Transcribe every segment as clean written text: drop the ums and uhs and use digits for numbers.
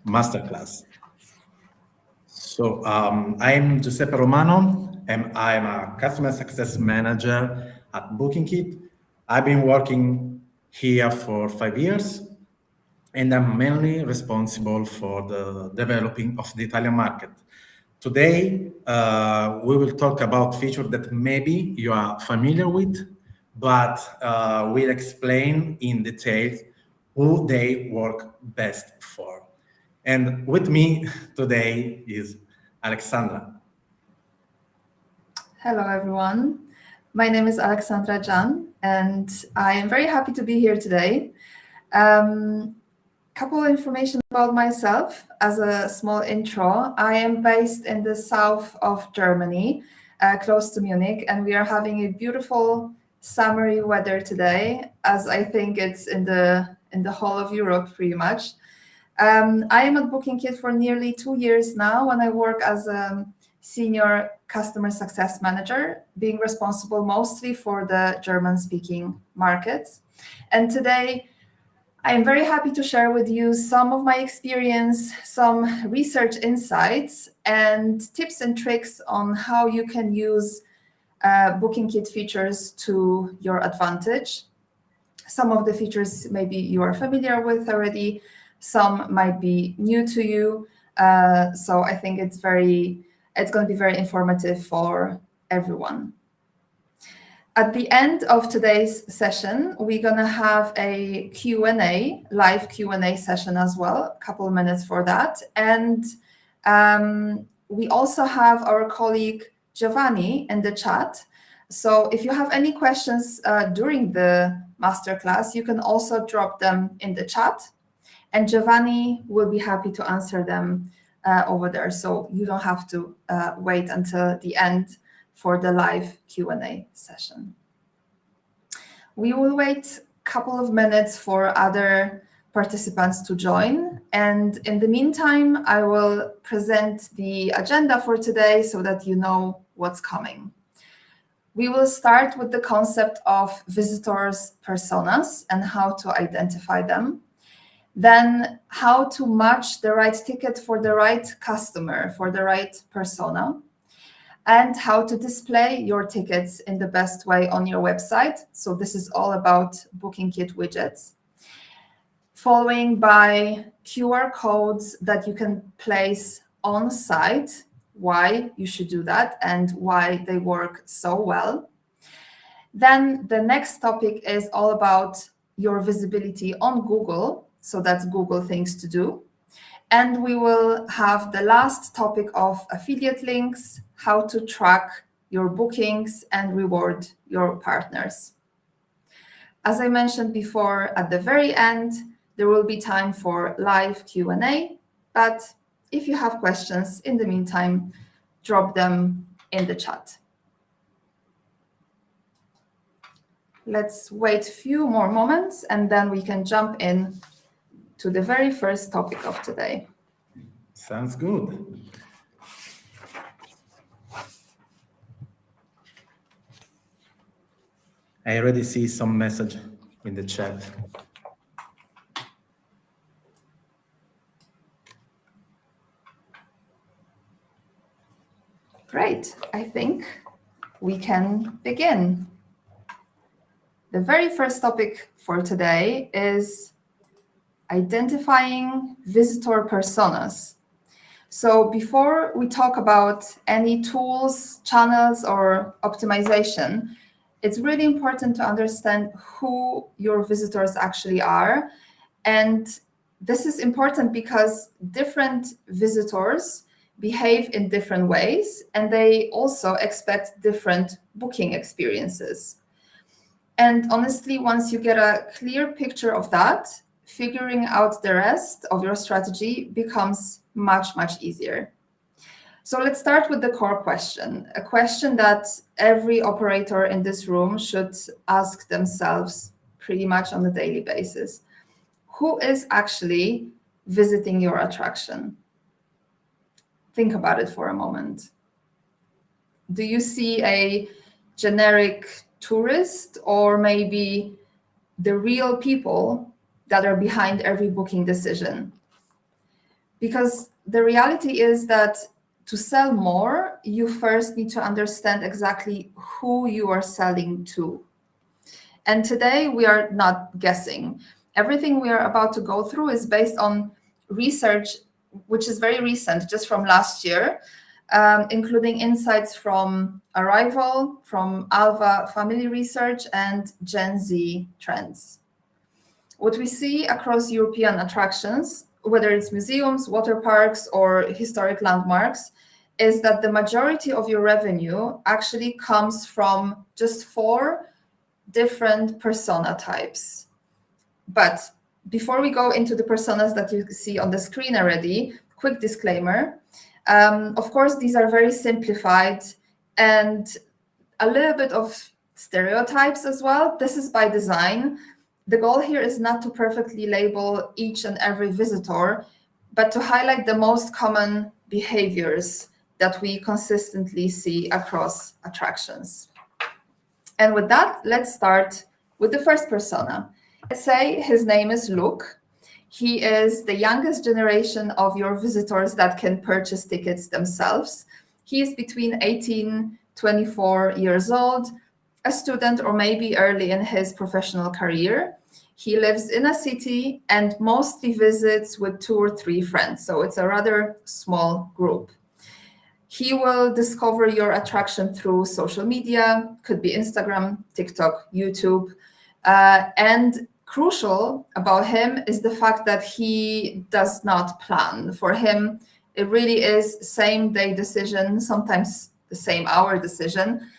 Masterclass. So I'm Giuseppe Romano, and I'm a customer success manager at bookingkit. I've been working here for 5 years, and I'm mainly responsible for the developing of the Italian market. Today, we will talk about features that maybe you are familiar with, but we'll explain in detail who they work best for. And with me today is Aleksandra. Hello, everyone. My name is Aleksandra, and I am very happy to be here today. Couple information about myself as a small intro. I am based in the south of Germany, close to Munich, and we are having a beautiful summery weather today, as I think it's in the whole of Europe pretty much. I am at bookingkit for nearly 2 years now, and I work as a senior customer success manager, being responsible mostly for the German-speaking markets. And today, I am very happy to share with you some of my experience, some research insights, and tips and tricks on how you can use bookingkit features to your advantage. Some of the features maybe you are familiar with already, some might be new to you. So I think it's going to be very informative for everyone. At the end of today's session, we're going to have a Q&A, live Q&A session as well, a couple of minutes for that. And we also have our colleague Giovanni in the chat. So if you have any questions during the masterclass, you can also drop them in the chat. And Giovanni will be happy to answer them over there. So you don't have to wait until the end for the live Q&A session. We will wait a couple of minutes for other participants to join. And in the meantime, I will present the agenda for today so that you know what's coming. We will start with the concept of visitors' personas and how to identify them. Then how to match the right ticket for the right customer, for the right persona, and how to display your tickets in the best way on your website. So this is all about bookingkit widgets. Following by QR codes that you can place on site, why you should do that and why they work so well. Then the next topic is all about your visibility on Google. So that's Google things to do. And we will have the last topic of affiliate links, how to track your bookings and reward your partners. As I mentioned before, at the very end, there will be time for live Q&A. But if you have questions in the meantime, drop them in the chat. Let's wait a few more moments and then we can jump in to the very first topic of today. Sounds good. I already see some message in the chat. Great. I think we can begin. The very first topic for today is identifying visitor personas. So before we talk about any tools, channels, or optimization, it's really important to understand who your visitors actually are. And this is important because different visitors behave in different ways, and they also expect different booking experiences. And honestly, once you get a clear picture of that, figuring out the rest of your strategy becomes much, much easier. So let's start with the core question, a question that every operator in this room should ask themselves pretty much on a daily basis. Who is actually visiting your attraction? Think about it for a moment. Do you see a generic tourist or maybe the real people that are behind every booking decision? Because the reality is that to sell more, you first need to understand exactly who you are selling to. And today we are not guessing. Everything we are about to go through is based on research, which is very recent, just from last year, including insights from Arrival, from Alva Family Research, and Gen Z Trends. What we see across European attractions, whether it's museums, water parks, or historic landmarks, is that the majority of your revenue actually comes from just 4 different persona types. But before we go into the personas that you see on the screen already, quick disclaimer. Of course, these are very simplified and a little bit of stereotypes as well. This is by design. The goal here is not to perfectly label each and every visitor, but to highlight the most common behaviors that we consistently see across attractions. And with that, let's start with the first persona. Let's say his name is Luke. He is the youngest generation of your visitors that can purchase tickets themselves. He is between 18, 24 years old, a student or maybe early in his professional career. He lives in a city and mostly visits with 2 or 3 friends, so it's a rather small group. He will discover your attraction through social media, could be Instagram, TikTok, YouTube. And crucial about him is the fact that he does not plan. For him, it really is same day decision, sometimes the same hour decision.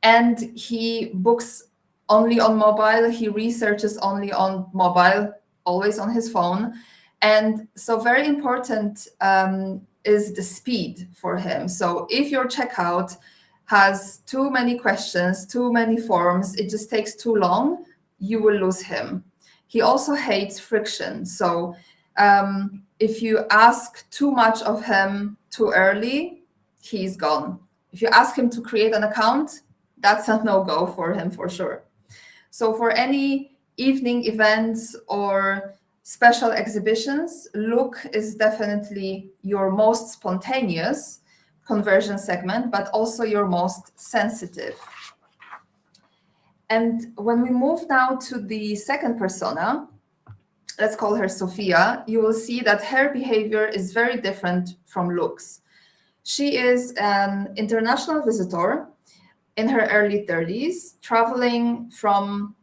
And he books only on mobile, he researches only on mobile, always on his phone. And so very important is the speed for him. So if your checkout has too many questions, too many forms, it just takes too long, you will lose him. He also hates friction. So if you ask too much of him too early, he's gone. If you ask him to create an account, that's a no-go for him for sure. So for any evening events or special exhibitions, Luke is definitely your most spontaneous conversion segment, but also your most sensitive. And when we move now to the second persona, let's call her Sophia, you will see that her behavior is very different from Luke's. She is an international visitor in her early 30s, traveling from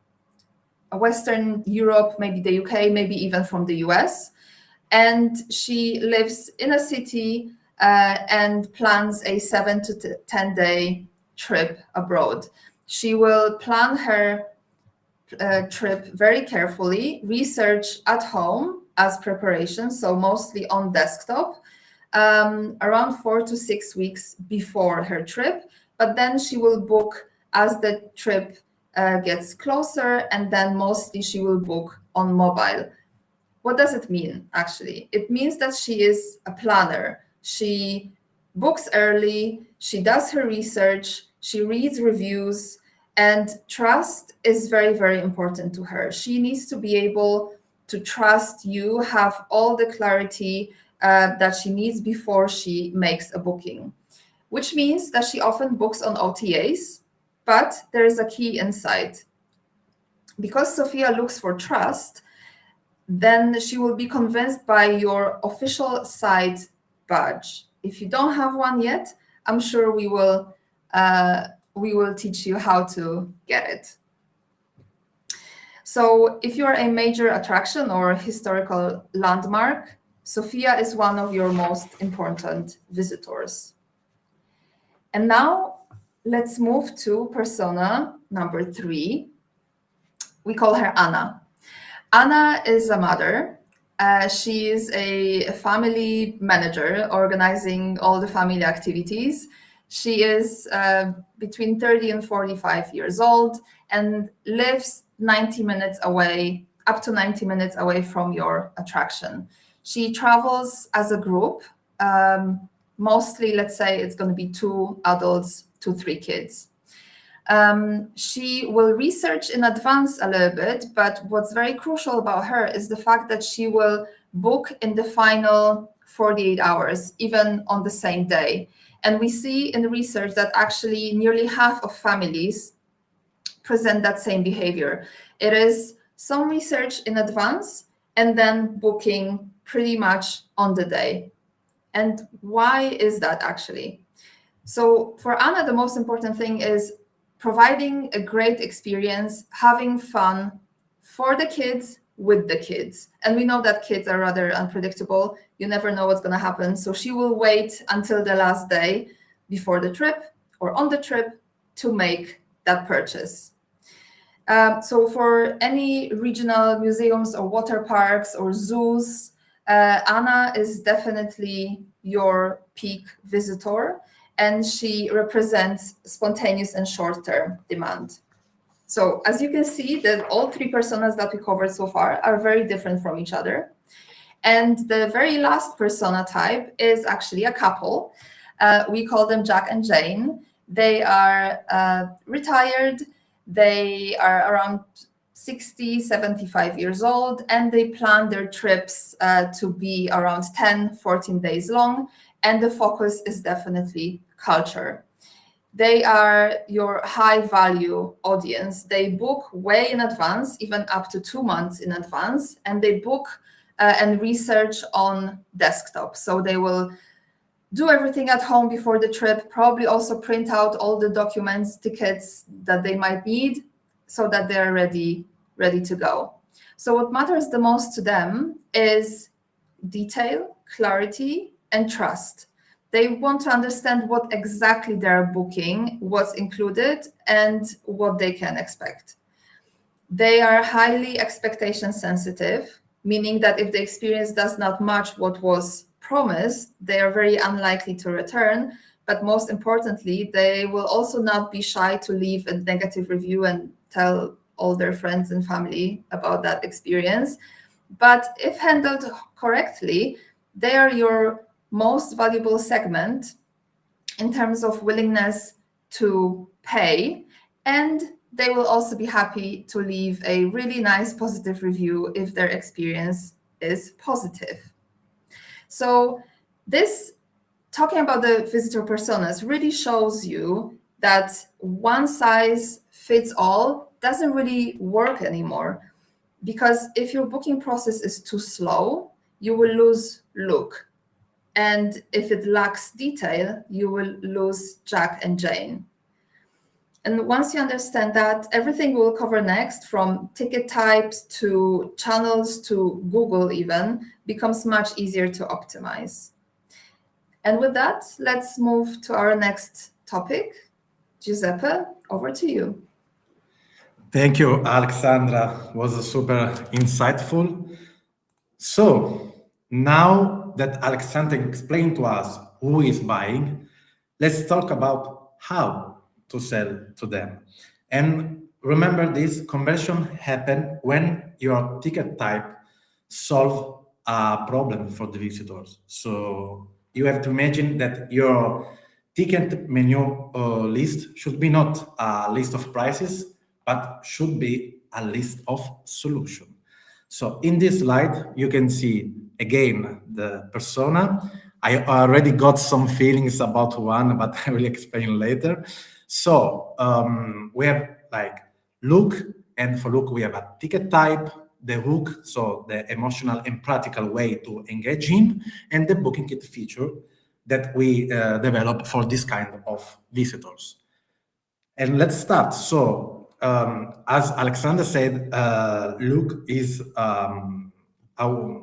Western Europe, maybe the UK, maybe even from the US. And she lives in a city and plans a 7 to 10 day trip abroad. She will plan her trip very carefully, research at home as preparation, so mostly on desktop, around 4 to 6 weeks before her trip. But then she will book as the trip gets closer, and then mostly she will book on mobile. What does it mean, actually? It means that she is a planner. She books early, she does her research, she reads reviews, and trust is very, very important to her. She needs to be able to trust you, have all the clarity that she needs before she makes a booking, which means that she often books on OTAs, but there is a key insight. Because Sophia looks for trust, then she will be convinced by your official site badge. If you don't have one yet, I'm sure we will teach you how to get it. So if you're a major attraction or historical landmark, Sophia is one of your most important visitors. And now let's move to persona number 3. We call her Anna. Anna is a mother. She is a family manager, organizing all the family activities. She is between 30 and 45 years old and lives 90 minutes away, up to 90 minutes away from your attraction. She travels as a group. Mostly, let's say it's going to be 2 adults, 2, 3 kids. She will research in advance a little bit, but what's very crucial about her is the fact that she will book in the final 48 hours, even on the same day. And we see in research that actually nearly half of families present that same behavior. It is some research in advance and then booking pretty much on the day. And why is that actually? So for Anna, the most important thing is providing a great experience, having fun for the kids, with the kids. And we know that kids are rather unpredictable. You never know what's going to happen. So she will wait until the last day before the trip or on the trip to make that purchase. So for any regional museums or water parks or zoos, Anna is definitely your peak visitor, and she represents spontaneous and short-term demand. So as you can see, that all three personas that we covered so far are very different from each other. And the very last persona type is actually a couple. We call them Jack and Jane. They are retired. They are around 60, 75 years old, and they plan their trips to be around 10, 14 days long. And the focus is definitely culture. They are your high value audience. They book way in advance, even up to 2 months in advance, and they book and research on desktop. So they will do everything at home before the trip, probably also print out all the documents, tickets that they might need so that they're ready to go. So what matters the most to them is detail, clarity, and trust. They want to understand what exactly they're booking, what's included, and what they can expect. They are highly expectation sensitive, meaning that if the experience does not match what was promised, they are very unlikely to return. But most importantly, they will also not be shy to leave a negative review and tell all their friends and family about that experience. But if handled correctly, they are your most valuable segment in terms of willingness to pay, and they will also be happy to leave a really nice positive review if their experience is positive. So this, talking about the visitor personas, really shows you that one size fits all doesn't really work anymore. Because if your booking process is too slow, you will lose look. And if it lacks detail, you will lose Jack and Jane. And once you understand that, everything we'll cover next, from ticket types to channels to Google even, becomes much easier to optimize. And with that, let's move to our next topic. Giuseppe, over to you. Thank you, Aleksandra. It was super insightful. So now that Aleksandra explained to us who is buying, let's talk about how to sell to them. And remember, this conversion happen when your ticket type solve a problem for the visitors. So you have to imagine that your ticket menu list should be not a list of prices, but should be a list of solutions. So in this slide, you can see again the persona. I already got some feelings about one, but I will explain later. So we have like look, and for look we have a ticket type, the hook, so the emotional and practical way to engage him, and the booking kit feature that we develop for this kind of visitors. And let's start. So as Aleksandra said, Luke is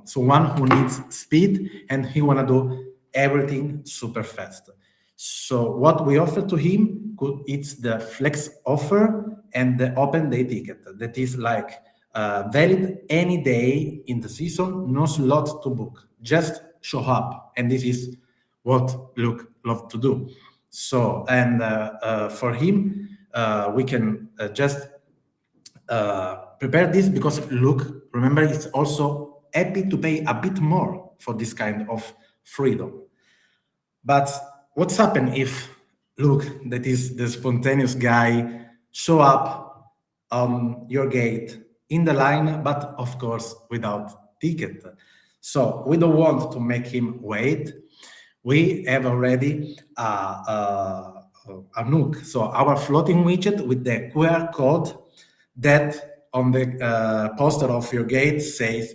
someone who needs speed, and he want to do everything super fast. So what we offer to him, it's the flex offer and the open day ticket. That is like valid any day in the season, no slot to book, just show up. And this is what Luke loves to do. So, and for him, we can just prepare this, because Luke, remember, is also happy to pay a bit more for this kind of freedom. But what's happened if Luke, that is the spontaneous guy, show up on your gate in the line, but of course without ticket? So we don't want to make him wait. We have already a Nook, so our floating widget with the QR code that on the poster of your gate says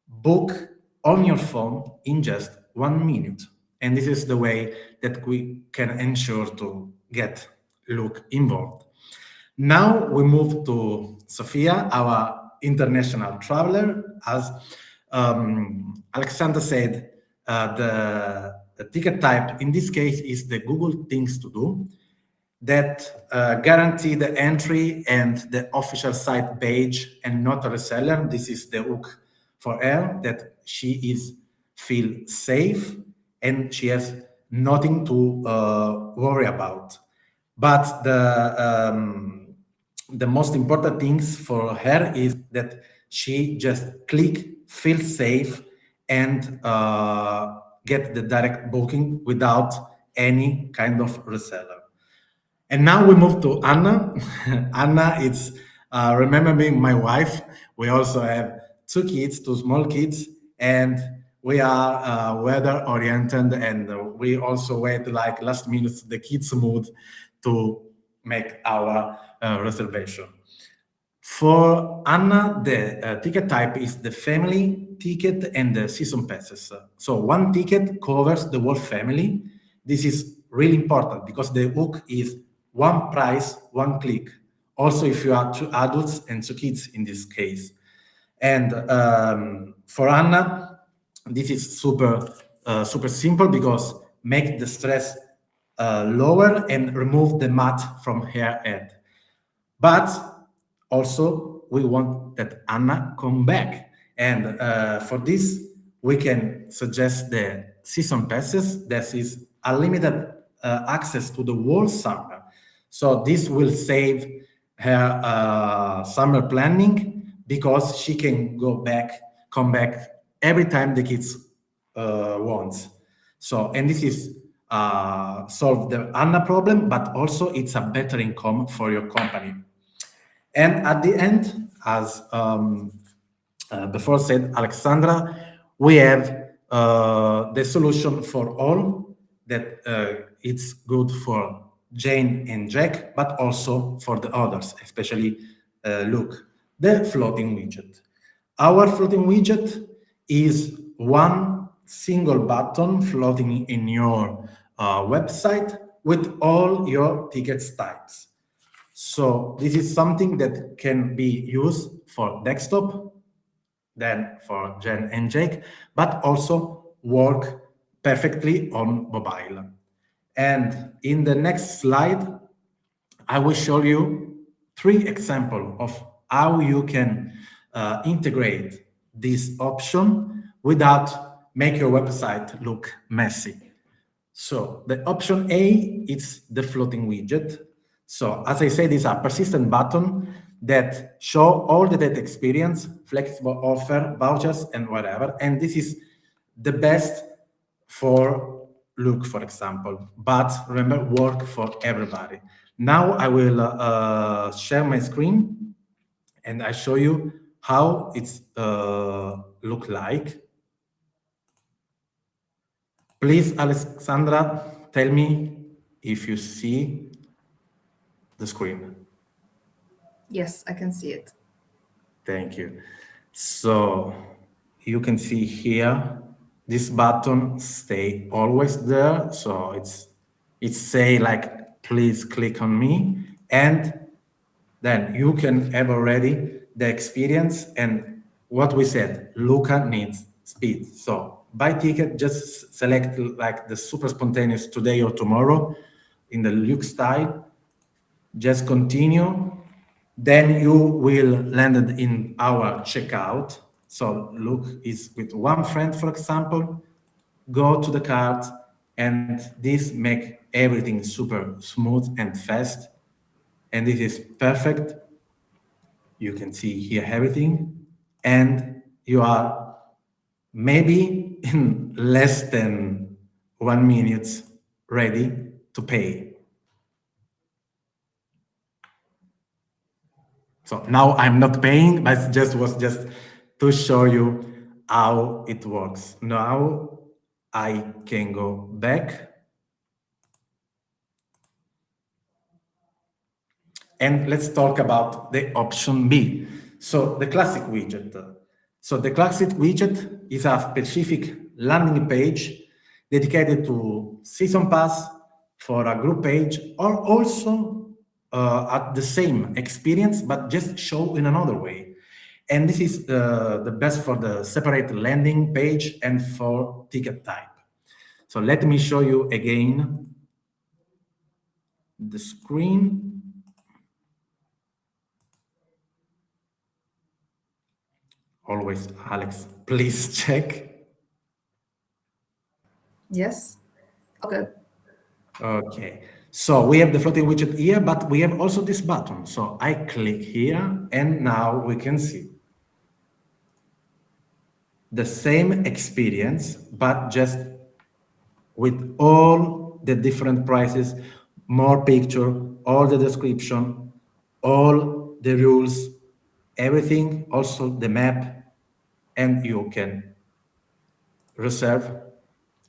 book on your phone in just 1 minute. And this is the way that we can ensure to get Luke involved. Now we move to Sofia, our international traveler. As Aleksandra said, the ticket type in this case is the Google Things to Do that guarantee the entry and the official site page and not a reseller. This is the hook for her, that she is feel safe and she has nothing to worry about. But the most important things for her is that she just click, feel safe, and get the direct booking without any kind of reseller. And now we move to Anna. Anna is remember me, my wife. We also have two kids, two small kids, and we are weather oriented, and we also wait like last minute the kids' mood to make our reservation. For Anna, the ticket type is the family ticket and the season passes. So one ticket covers the whole family. This is really important because the hook is one price, one click. Also, if you are two adults and two kids in this case. And for Anna, this is super simple because make the stress lower and remove the mat from her head. But also, we want that Anna come back. And for this, we can suggest the season passes. That is unlimited access to the whole summer. So this will save her summer planning because she can come back every time the kids wants. So, and this is solve the Anna problem, but also it's a better income for your company. And at the end, as before said Aleksandra, we have the solution for all that it's good for Jane and Jack, but also for the others, especially Luke, the floating widget. Our floating widget is one single button floating in your website with all your tickets types. So this is something that can be used for desktop, then for Jen and Jake, but also work perfectly on mobile. And in the next slide, I will show you 3 examples of how you can integrate this option without make your website look messy. So the option A is the floating widget. So as I said, it's a persistent button that show all the data experience, flexible offer, vouchers, and whatever. And this is the best for Look, for example, but remember, work for everybody. Now I will share my screen and I show you how it's look like. Please, Aleksandra, tell me if you see the screen. Yes, I can see it. Thank you. So you can see here, this button stay always there. So it's say like, please click on me. And then you can have already the experience and what we said, Luca needs speed. So buy ticket, just select like the super spontaneous today or tomorrow in the Luke style, just continue. Then you will land in our checkout. So Luke is with one friend, for example, go to the cart and this make everything super smooth and fast. And this is perfect. You can see here everything, and you are maybe in less than 1 minute ready to pay. So now I'm not paying, but it just was just to show you how it works. Now I can go back. And let's talk about the option B. So the classic widget. So the classic widget is a specific landing page dedicated to season pass for a group page, or also at the same experience, but just show in another way. And this is the best for the separate landing page and for ticket type. So let me show you again the screen. Always, Alex, please check. Yes. Okay. Okay, so we have the floating widget here, but we have also this button. So I click here, and now we can see the same experience, but just with all the different prices, more picture, all the description, all the rules, everything, also the map, and you can reserve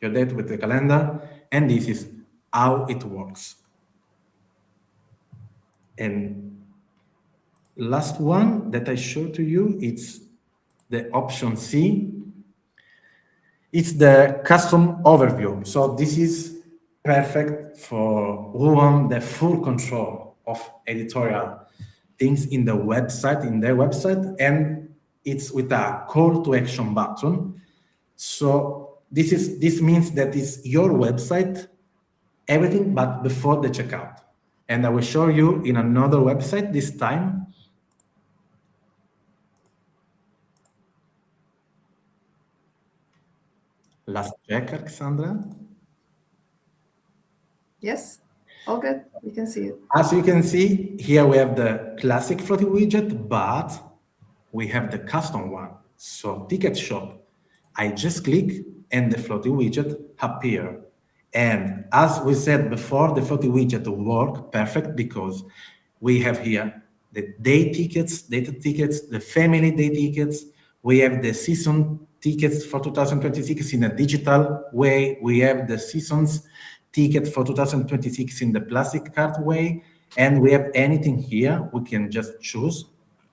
your date with the calendar, and this is how it works. And last one that I show to you, it's the option C. It's the custom overview. So this is perfect for who want the full control of editorial things in the website, in their website, and it's with a call to action button. So this means that it's your website, everything but before the checkout. And I will show you in another website this time. Last check, Aleksandra. Yes. All good. We can see it. As you can see, here we have the classic floating widget, but we have the custom one. So ticket shop, I just click and the floating widget appear. And as we said before, the floating widget work perfect because we have here the day tickets, data tickets, the family day tickets. We have the season tickets for 2026 in a digital way. We have the seasons ticket for 2026 in the plastic card way. And we have anything here, we can just choose.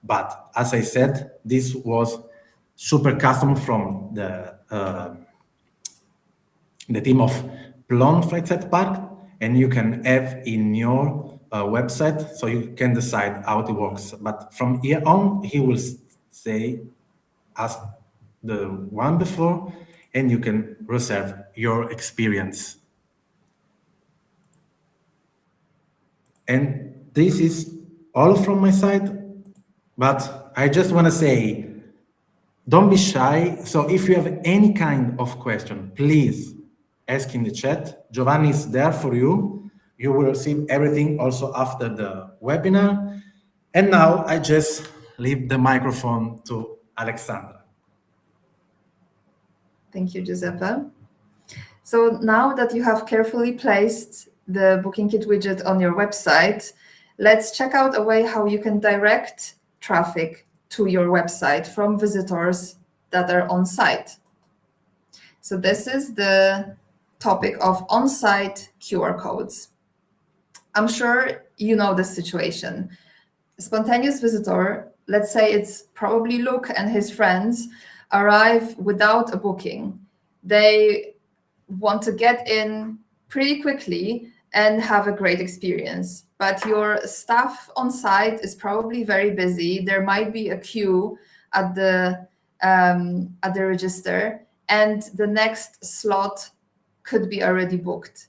But as I said, this was super custom from the team of Plon Freizeit Park, and you can have in your website, so you can decide how it works. But from here on, he will say as the one before, and you can reserve your experience. And this is all from my side, but I just want to say, don't be shy. So if you have any kind of question, please ask in the chat. Giovanni is there for you. You will receive everything also after the webinar. And now I just leave the microphone to Aleksandra. Thank you, Giuseppe. So now that you have carefully placed the BookingKit widget on your website, let's check out a way how you can direct traffic to your website from visitors that are on site. So this is the topic of on-site QR codes. I'm sure you know this situation. A spontaneous visitor, let's say it's probably Luke and his friends, arrive without a booking. They want to get in pretty quickly and have a great experience. But your staff on site is probably very busy. There might be a queue at the register, and the next slot could be already booked.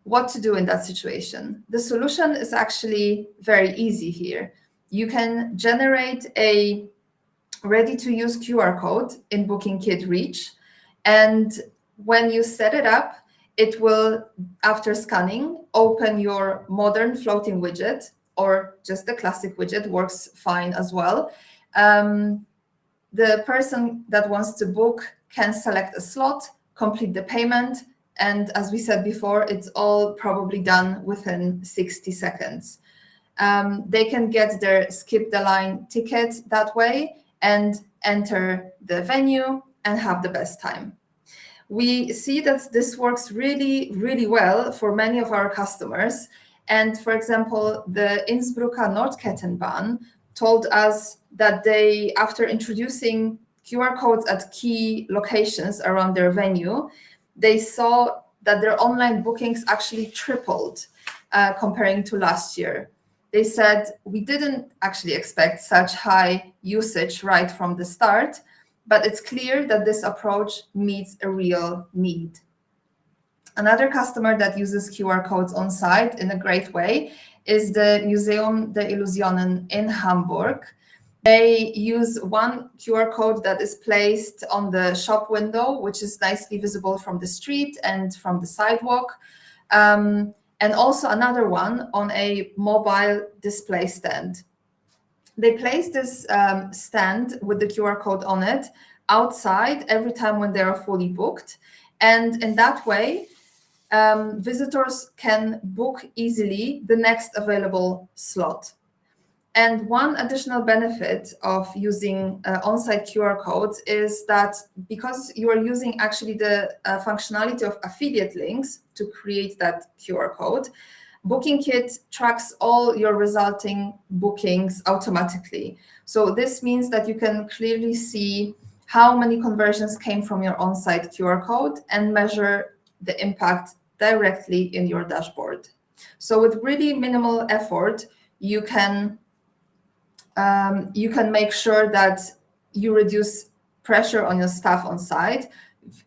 What to do in that situation? The solution is actually very easy here. You can generate a ready-to-use QR code in BookingKit Reach, and when you set it up, it will, after scanning, open your modern floating widget, or just the classic widget works fine as well. The person that wants to book can select a slot, complete the payment, and as we said before, it's all probably done within 60 seconds. They can get their skip the line ticket that way and enter the venue and have the best time. We see that this works really, really well for many of our customers. And for example, the Innsbrucker Nordkettenbahn told us that they, after introducing QR codes at key locations around their venue, they saw that their online bookings actually tripled comparing to last year. They said, we didn't actually expect such high usage right from the start, but it's clear that this approach meets a real need. Another customer that uses QR codes on site in a great way is the Museum der Illusionen in Hamburg. They use one QR code that is placed on the shop window, which is nicely visible from the street and from the sidewalk. And also another one on a mobile display stand. They place this stand with the QR code on it outside every time when they are fully booked. And in that way, visitors can book easily the next available slot. And one additional benefit of using on-site QR codes is that because you are using actually the functionality of affiliate links to create that QR code, BookingKit tracks all your resulting bookings automatically. So this means that you can clearly see how many conversions came from your on-site QR code and measure the impact directly in your dashboard. So with really minimal effort, you can make sure that you reduce pressure on your staff on site,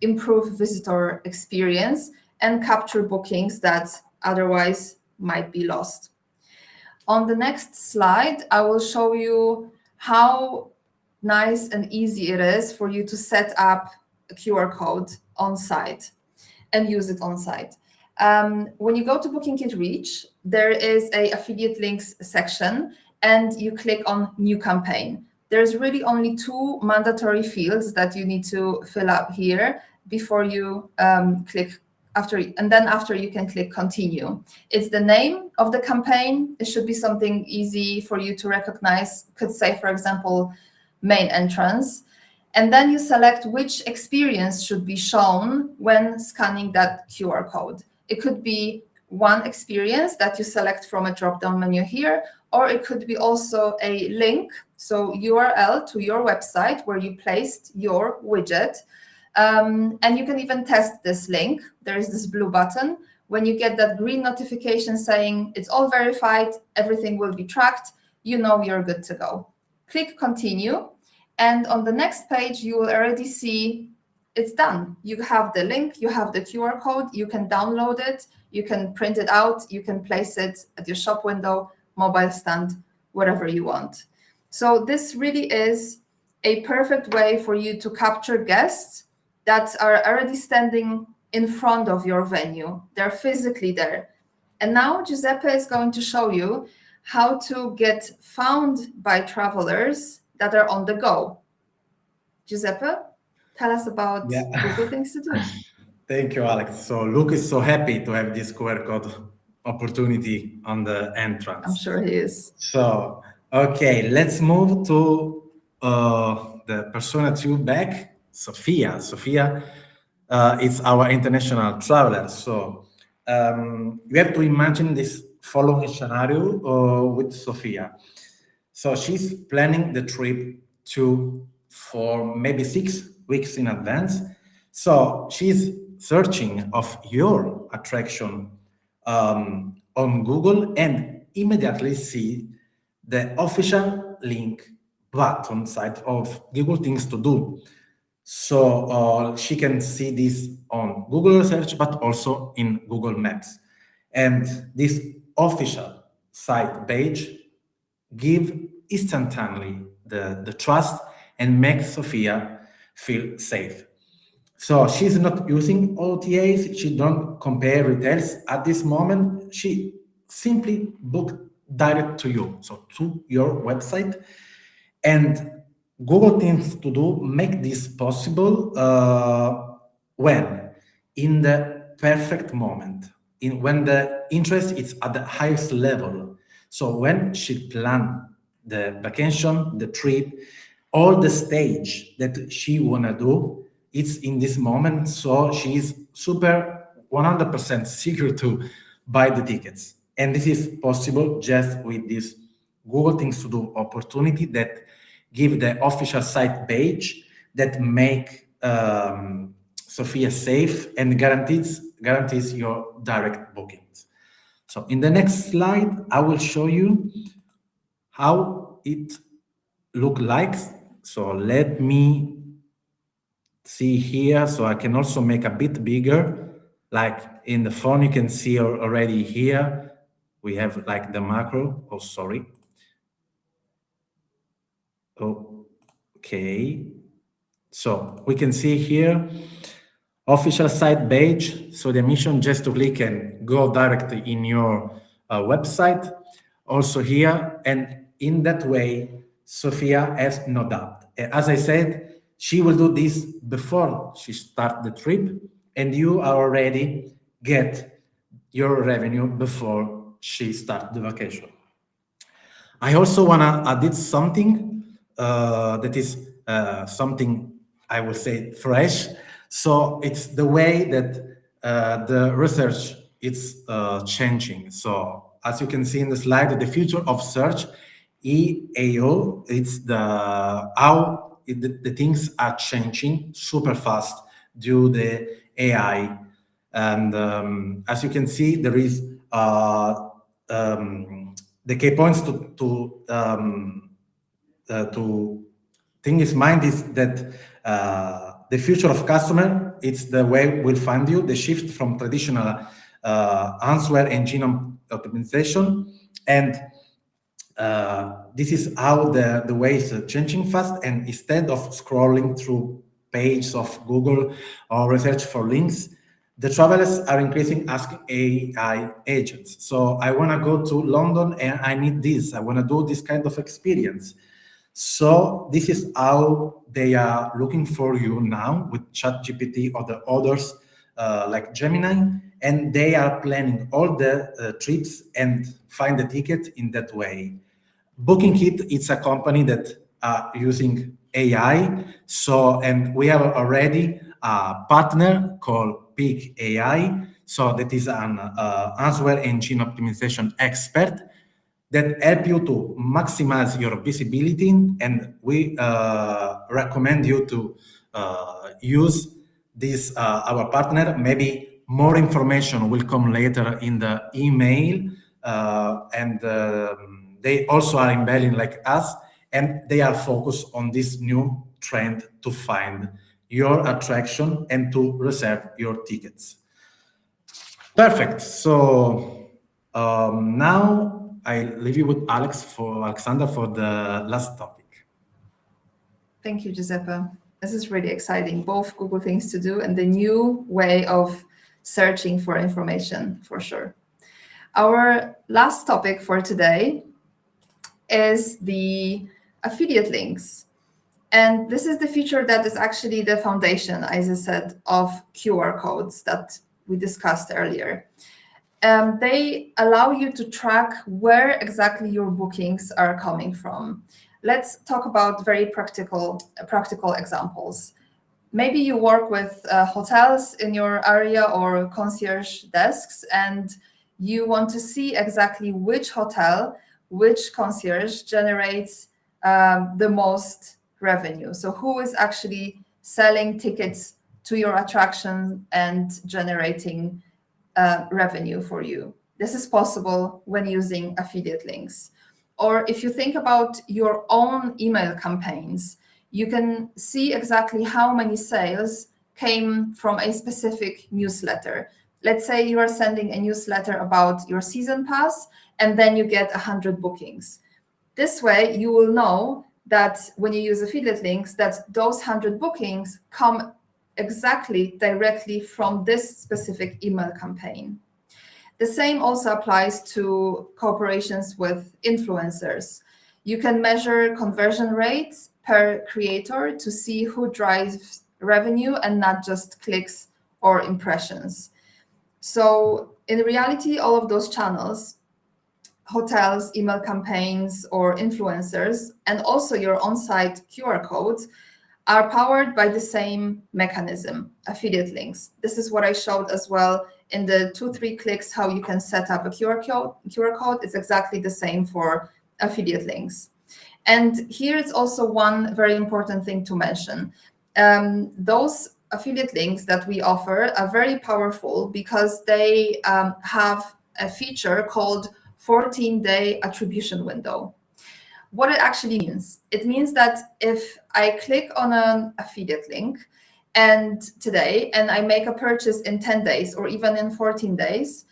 improve visitor experience, and capture bookings that otherwise might be lost. On the next slide, I will show you how nice and easy it is for you to set up a QR code on site and use it on site. When you go to BookingKit Reach, there is a affiliate links section, and you click on New Campaign. There's really only two mandatory fields that you need to fill out here before you click after you can click Continue. It's the name of the campaign. It should be something easy for you to recognize. Could say, for example, main entrance. And then you select which experience should be shown when scanning that QR code. It could be one experience that you select from a drop-down menu here, or it could be also a link, so URL to your website where you placed your widget. And you can even test this link. There is this blue button. When you get that green notification saying it's all verified, everything will be tracked, you know you're good to go. Click Continue. And on the next page, you will already see it's done. You have the link, you have the QR code, you can download it, you can print it out, you can place it at your shop window, mobile stand, whatever you want. So this really is a perfect way for you to capture guests that are already standing in front of your venue. They're physically there. And now Giuseppe is going to show you how to get found by travelers that are on the go. Giuseppe, tell us about Google things to do. Thank you, Alex. So Luke is so happy to have this QR code opportunity on the entrance. I'm sure he is. So, okay, let's move to the persona 2 back, Sophia. Sophia is our international traveler. So you have to imagine this following scenario with Sophia. So she's planning the trip for maybe 6 weeks in advance. So she's searching of your attraction on Google and immediately see the official link button side of Google Things to Do. So she can see this on Google Search, but also in Google Maps. And this official site page give instantly the trust and make Sophia feel safe. So she's not using OTAs, she don't compare retails at this moment, she simply booked direct to you, so to your website. And Google Things to Do make this possible when? In the perfect moment, when the interest is at the highest level. So when she planned the vacation, the trip, all the stage that she wanna do, it's in this moment, so she's super 100% secure to buy the tickets. And this is possible just with this Google Things to Do opportunity that give the official site page that make Sophia safe and guarantees your direct bookings. So in the next slide, I will show you how it look like. So let me see here. So I can also make a bit bigger. Like in the phone, you can see already here, we have like the macro. Oh, sorry. Okay. So we can see here, official site page. So the mission just to click and go directly in your website. Also here, and in that way, Sophia has no doubt. As I said, she will do this before she starts the trip, and you are already get your revenue before she starts the vacation. I also want to add something that is something I would say fresh. So it's the way that the research is changing. So as you can see in the slide, the future of search, EAO, it's how the things are changing super fast due to the AI. And as you can see, there is the key points to think in mind is that the future of customer, it's the way we'll find you, the shift from traditional answer and genome optimization. And this is how the way is changing fast. And instead of scrolling through pages of Google or research for links, the travelers are increasing asking AI agents. So I want to go to London and I need this. I want to do this kind of experience. So this is how they are looking for you now with ChatGPT or the others like Gemini, and they are planning all the trips and find the ticket in that way. BookingKit, it's a company that are using AI. So, and we have already a partner called Peak AI. So that is an answer engine optimization expert that help you to maximize your visibility. And we recommend you to use this, our partner. Maybe more information will come later in the email. And they also are embedding like us, and they are focused on this new trend to find your attraction and to reserve your tickets. Perfect. So now I leave you with Aleksandra for the last topic. Thank you, Giuseppe. This is really exciting, both Google Things to Do and the new way of searching for information, for sure. Our last topic for today is the affiliate links. And this is the feature that is actually the foundation, as I said, of QR codes that we discussed earlier. They allow you to track where exactly your bookings are coming from. Let's talk about very practical examples. Maybe you work with hotels in your area or concierge desks, and you want to see exactly which hotel, which concierge generates the most revenue. So who is actually selling tickets to your attraction and generating revenue for you. This is possible when using affiliate links. Or if you think about your own email campaigns, you can see exactly how many sales came from a specific newsletter. Let's say you are sending a newsletter about your season pass, and then you get 100 bookings. This way, you will know that when you use affiliate links, that those 100 bookings come exactly directly from this specific email campaign. The same also applies to cooperations with influencers. You can measure conversion rates per creator to see who drives revenue and not just clicks or impressions. So in reality, all of those channels, hotels, email campaigns, or influencers, and also your on-site QR codes are powered by the same mechanism, affiliate links. This is what I showed as well in the 2-3 clicks, how you can set up a QR code. It's exactly the same for affiliate links. And here is also one very important thing to mention. Those affiliate links that we offer are very powerful because they have a feature called 14-day attribution window. What it actually means, it means that if I click on an affiliate link today and I make a purchase in 10 days or even in 14 days,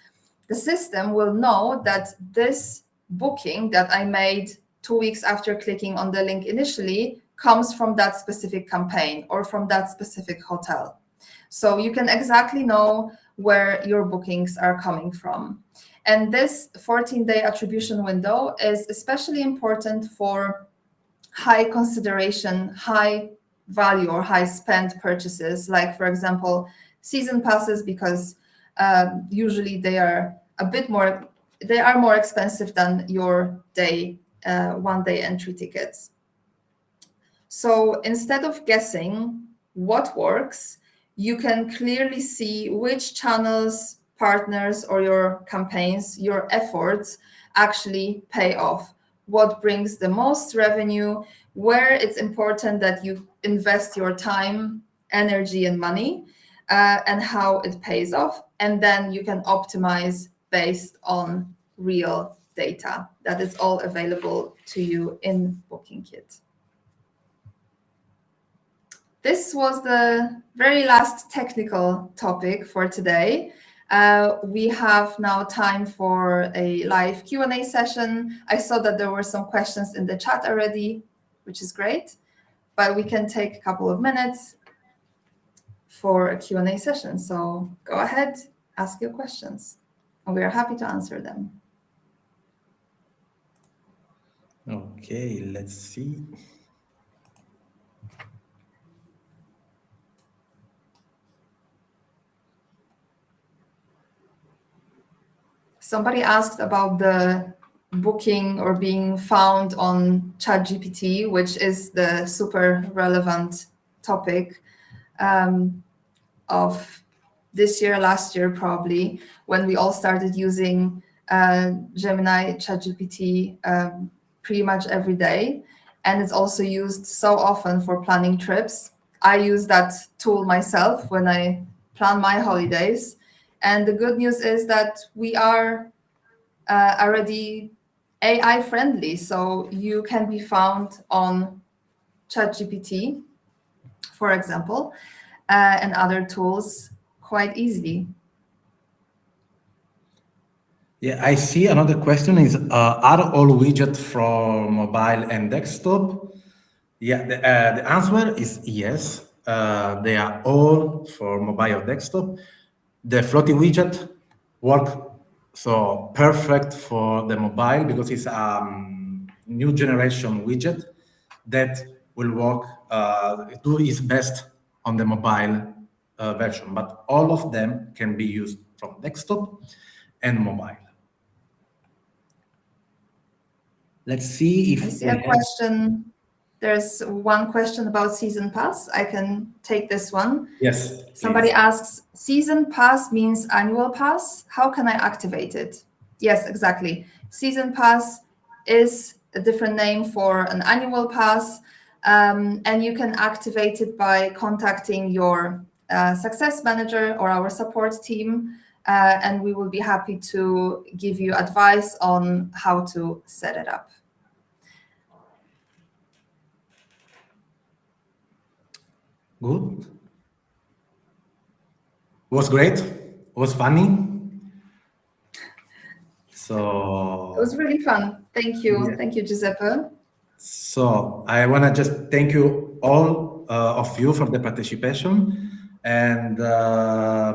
the system will know that this booking that I made 2 weeks after clicking on the link initially comes from that specific campaign or from that specific hotel. So you can exactly know where your bookings are coming from. And this 14-day attribution window is especially important for high consideration, high value or high spend purchases, like, for example, season passes, because usually they are more expensive than your one-day entry tickets. So instead of guessing what works, you can clearly see which channels, partners, or your campaigns, your efforts actually pay off, what brings the most revenue, where it's important that you invest your time, energy, and money, and how it pays off. And then you can optimize based on real data. That is all available to you in BookingKit. This was the very last technical topic for today. We have now time for a live Q&A session. I saw that there were some questions in the chat already, which is great, but we can take a couple of minutes for a Q&A session. So go ahead, ask your questions, and we are happy to answer them. Okay, let's see. Somebody asked about the booking or being found on ChatGPT, which is the super relevant topic of this year, last year, probably, when we all started using Gemini, ChatGPT pretty much every day. And it's also used so often for planning trips. I use that tool myself when I plan my holidays. And the good news is that we are already AI friendly, so you can be found on ChatGPT, for example, and other tools quite easily. Yeah, I see another question is, are all widgets for mobile and desktop? Yeah, the answer is yes. They are all for mobile or desktop. The floaty widget work so perfect for the mobile because it's new generation widget that will work, do its best on the mobile version, but all of them can be used from desktop and mobile. Let's see if I see a question. There's one question about Season Pass. I can take this one. Yes. Please. Somebody asks, Season Pass means annual pass. How can I activate it? Yes, exactly. Season Pass is a different name for an annual pass, and you can activate it by contacting your success manager or our support team, and we will be happy to give you advice on how to set it up. Good. Was great. Was funny. So it was really fun. Thank you. Yeah. Thank you, Giuseppe. So I want to just thank you all of you for the participation, and I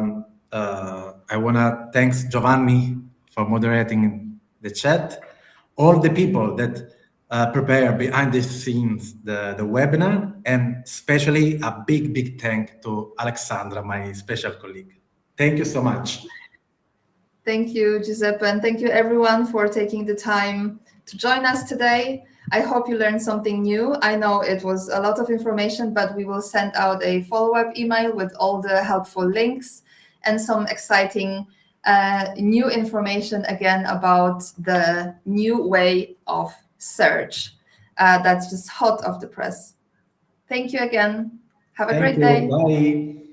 want to thank Giovanni for moderating the chat, all the people that prepare behind the scenes the webinar, and especially a big thank to Aleksandra, my special colleague. Thank you so much. Thank you, Giuseppe, and thank you everyone for taking the time to join us today. I hope you learned something new. I know it was a lot of information, but we will send out a follow-up email with all the helpful links and some exciting new information again about the new way of search that's just hot off the press. Thank you again. Have a great day. Bye.